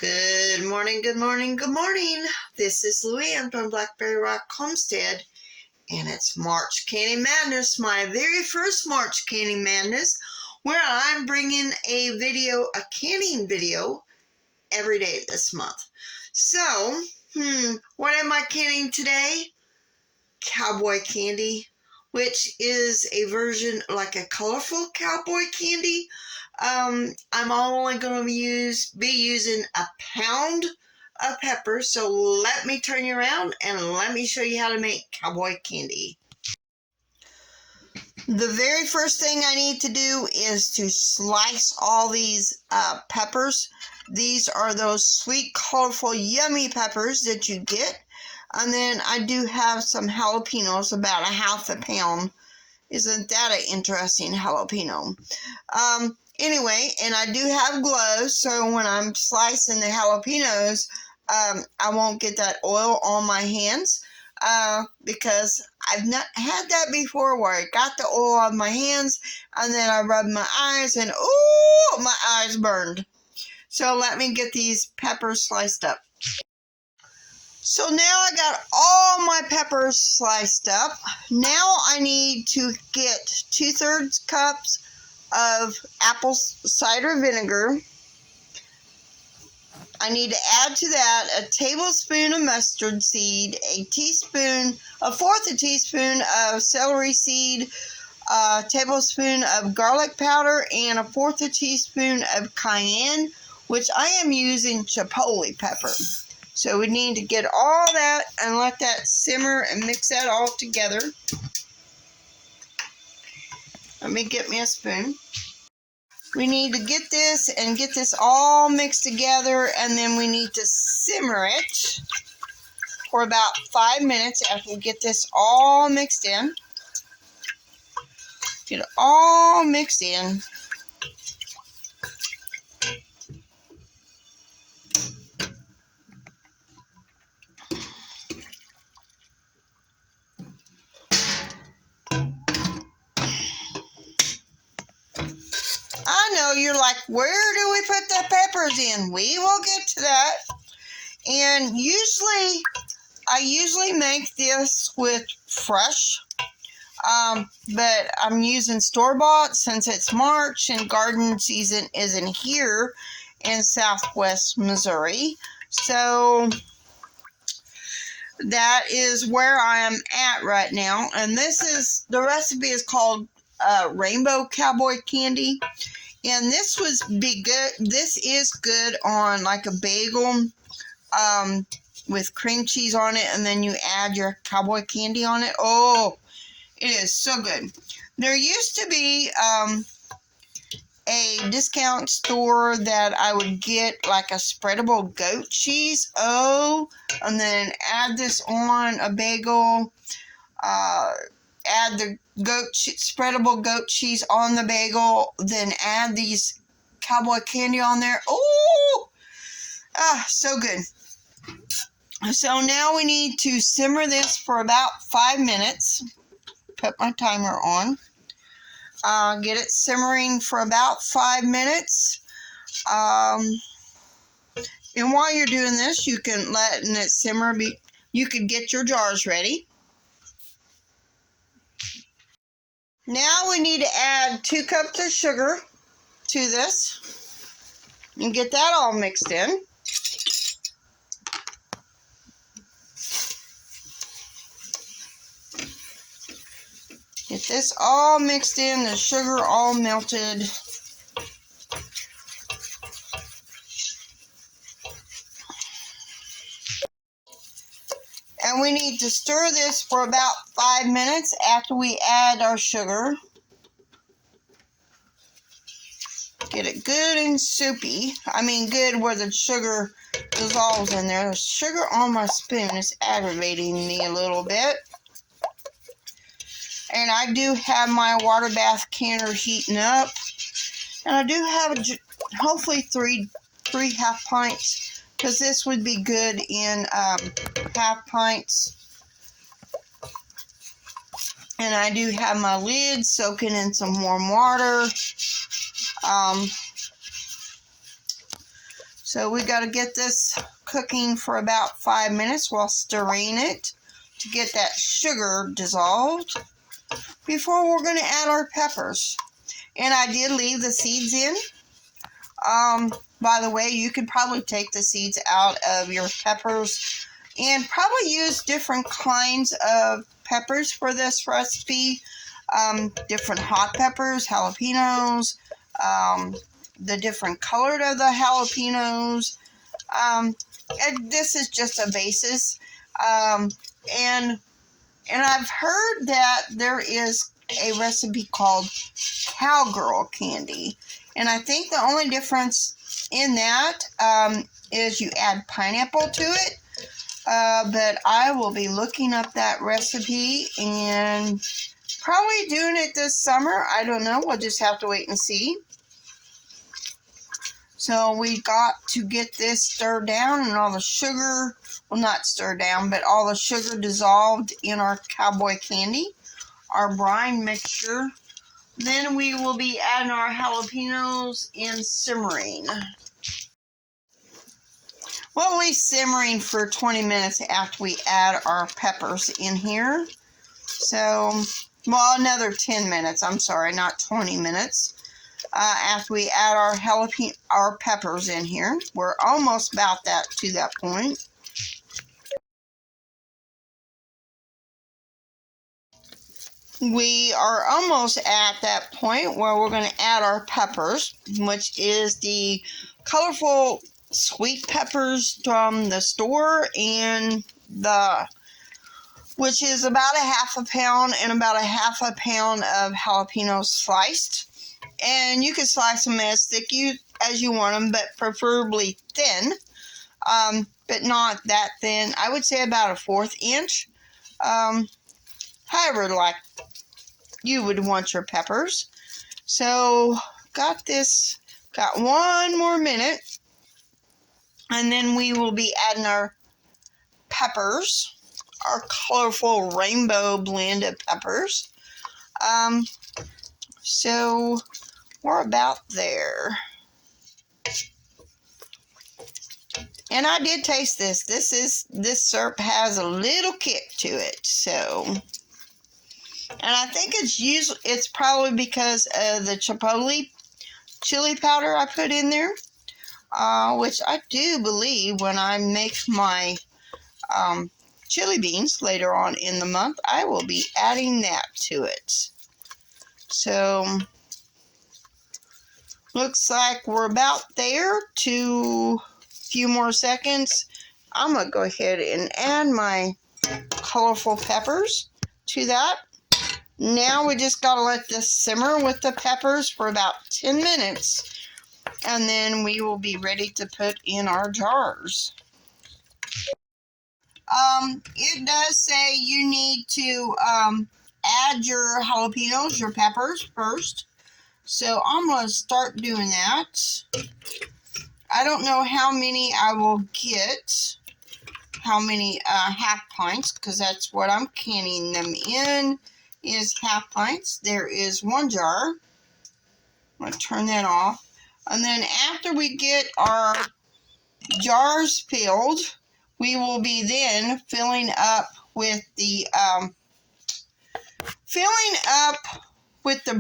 Good morning, good morning, good morning. This is Luann from Blackberryrock Homestead, and it's March Candy Madness, my very first March Candy Madness, where I'm bringing a canning video, every day this month. So, what am I canning today? Cowboy candy, which is a version like a colorful cowboy candy. I'm only going to be using a pound of pepper, so let me turn you around and let me show you how to make cowboy candy. The very first thing I need to do is to slice all these peppers. These are those sweet, colorful, yummy peppers that you get. And then I do have some jalapenos, about a half a pound. Isn't that an interesting jalapeno? Anyway, and I do have gloves, so when I'm slicing the jalapenos, I won't get that oil on my hands, because I've not had that before where I got the oil on my hands, and then I rubbed my eyes, and ooh, my eyes burned. So let me get these peppers sliced up. So now I got all my peppers sliced up. Now I need to get 2/3 cups of apple cider vinegar. I need to add to that a tablespoon of mustard seed, a fourth a teaspoon of celery seed, a tablespoon of garlic powder, and a fourth a teaspoon of cayenne, which I am using Chipotle pepper. So we need to get all that and let that simmer and mix that all together. Let me get me a spoon. We need to get this all mixed together, and then we need to simmer it for about 5 minutes after we get this all mixed in. Get it all mixed in. I know you're like, where do we put the peppers in? We will get to that. And I usually make this with fresh, but I'm using store-bought since it's March and garden season isn't here in Southwest Missouri. So that is where I am at right now. And the recipe is called Rainbow Cowboy Candy. And this is good on like a bagel, with cream cheese on it, and then you add your cowboy candy on it. Oh, it is so good. There used to be a discount store that I would get like a spreadable goat cheese. Oh, and then add this on a bagel. Add the spreadable goat cheese on the bagel. Then add these cowboy candy on there. Oh, so good. So now we need to simmer this for about 5 minutes. Put my timer on. Get it simmering for about 5 minutes. And while you're doing this, you can let it simmer. You could get your jars ready. Now we need to add 2 cups of sugar to this and get that all mixed in. Get this all mixed in, the sugar all melted. And we need to stir this for about 5 minutes after we add our sugar. Get it good and soupy. I mean good where the sugar dissolves in there. The sugar on my spoon is aggravating me a little bit. And I do have my water bath canner heating up. And I do have hopefully three half pints, because this would be good in half pints. And I do have my lid soaking in some warm water. So we got to get this cooking for about 5 minutes while stirring it to get that sugar dissolved before we're going to add our peppers. And I did leave the seeds in. By the way, you could probably take the seeds out of your peppers and probably use different kinds of peppers for this recipe. Different hot peppers, jalapenos, the different color of the jalapenos. And this is just a basis. And I've heard that there is a recipe called cowgirl candy. And I think the only difference in that is you add pineapple to it. But I will be looking up that recipe and probably doing it this summer. I don't know. We'll just have to wait and see. So we got to get this stirred down and all the sugar, well, not stirred down, but all the sugar dissolved in our cowboy candy, our brine mixture. Then we will be adding our jalapenos and simmering. We'll leave simmering for 20 minutes after we add our peppers in here. So, well, another 10 minutes, I'm sorry, not 20 minutes. After we add our peppers in here. We're almost about to that point. We are almost at that point where we're going to add our peppers, which is the colorful sweet peppers from the store, and which is about a half a pound, and about a half a pound of jalapenos sliced. And you can slice them as thick as you want them, but preferably thin, but not that thin. I would say about a 1/4 inch. However, like you would want your peppers. So got one more minute, and then we will be adding our peppers, our colorful rainbow blend of peppers. So we're about there. And I did taste this. This syrup has a little kick to it. So, and I think it's probably because of the Chipotle chili powder I put in there, which I do believe when I make my chili beans later on in the month, I will be adding that to it. So, looks like we're about there. To a few more seconds. I'm going to go ahead and add my colorful peppers to that. Now we just got to let this simmer with the peppers for about 10 minutes. And then we will be ready to put in our jars. It does say you need to add your jalapenos, your peppers first. So I'm going to start doing that. I don't know how many I will get, how many half pints, because that's what I'm canning them in, is half pints. There is 1 jar. I'm going to turn that off. And then after we get our jars filled, we will be then filling up with the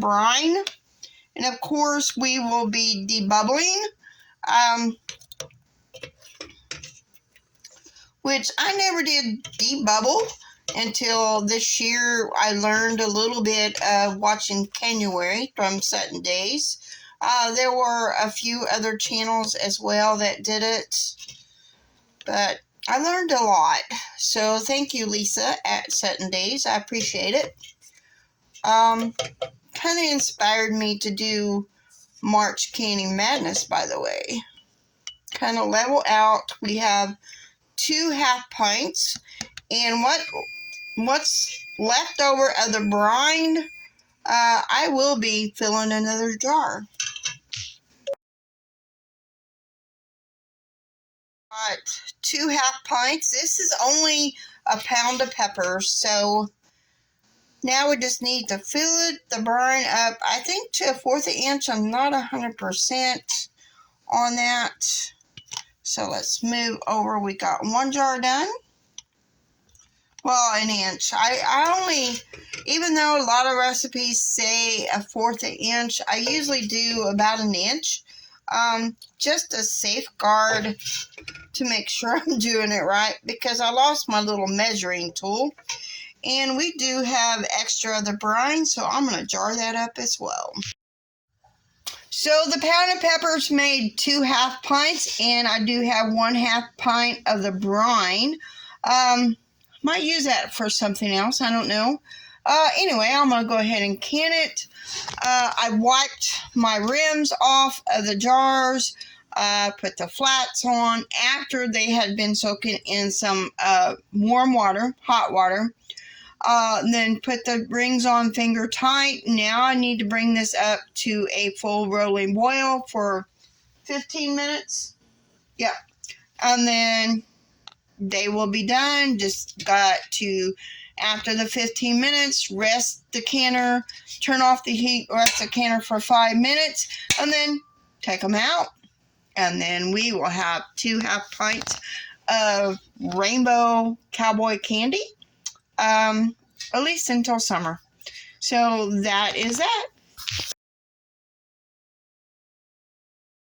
brine. And of course, we will be debubbling. Which I never did debubble until this year. I learned a little bit of watching January from Sutton Days. There were a few other channels as well that did it, but I learned a lot. So thank you, Lisa at Sutton Days. I appreciate it. Kind of inspired me to do March Canning Madness, by the way. Kind of level out. We have 2 half pints, and what's left over of the brine, I will be filling another jar. Got 2 half pints. This is only a pound of peppers, so now we just need to fill the brine up, I think to a 1/4 inch. I'm not 100% on that. So let's move over. We got 1 jar done. Well, an inch. I only, even though a lot of recipes say 1/4 inch, I usually do about an inch. Just a safeguard to make sure I'm doing it right, because I lost my little measuring tool. And we do have extra of the brine, so I'm going to jar that up as well. So the pound of peppers made 2 1/2 pints, and I do have 1/2 pint of the brine. Might use that for something else, I don't know. Anyway, I'm going to go ahead and can it. I wiped my rims off of the jars, put the flats on after they had been soaking in some warm water, hot water. Then put the rings on finger tight. Now I need to bring this up to a full rolling boil for 15 minutes. Yeah. And then they will be done. Just got to, after the 15 minutes, rest the canner, turn off the heat, rest the canner for 5 minutes, and then take them out. And then we will have 2 1/2 pints of rainbow cowboy candy. At least until summer. So that is that.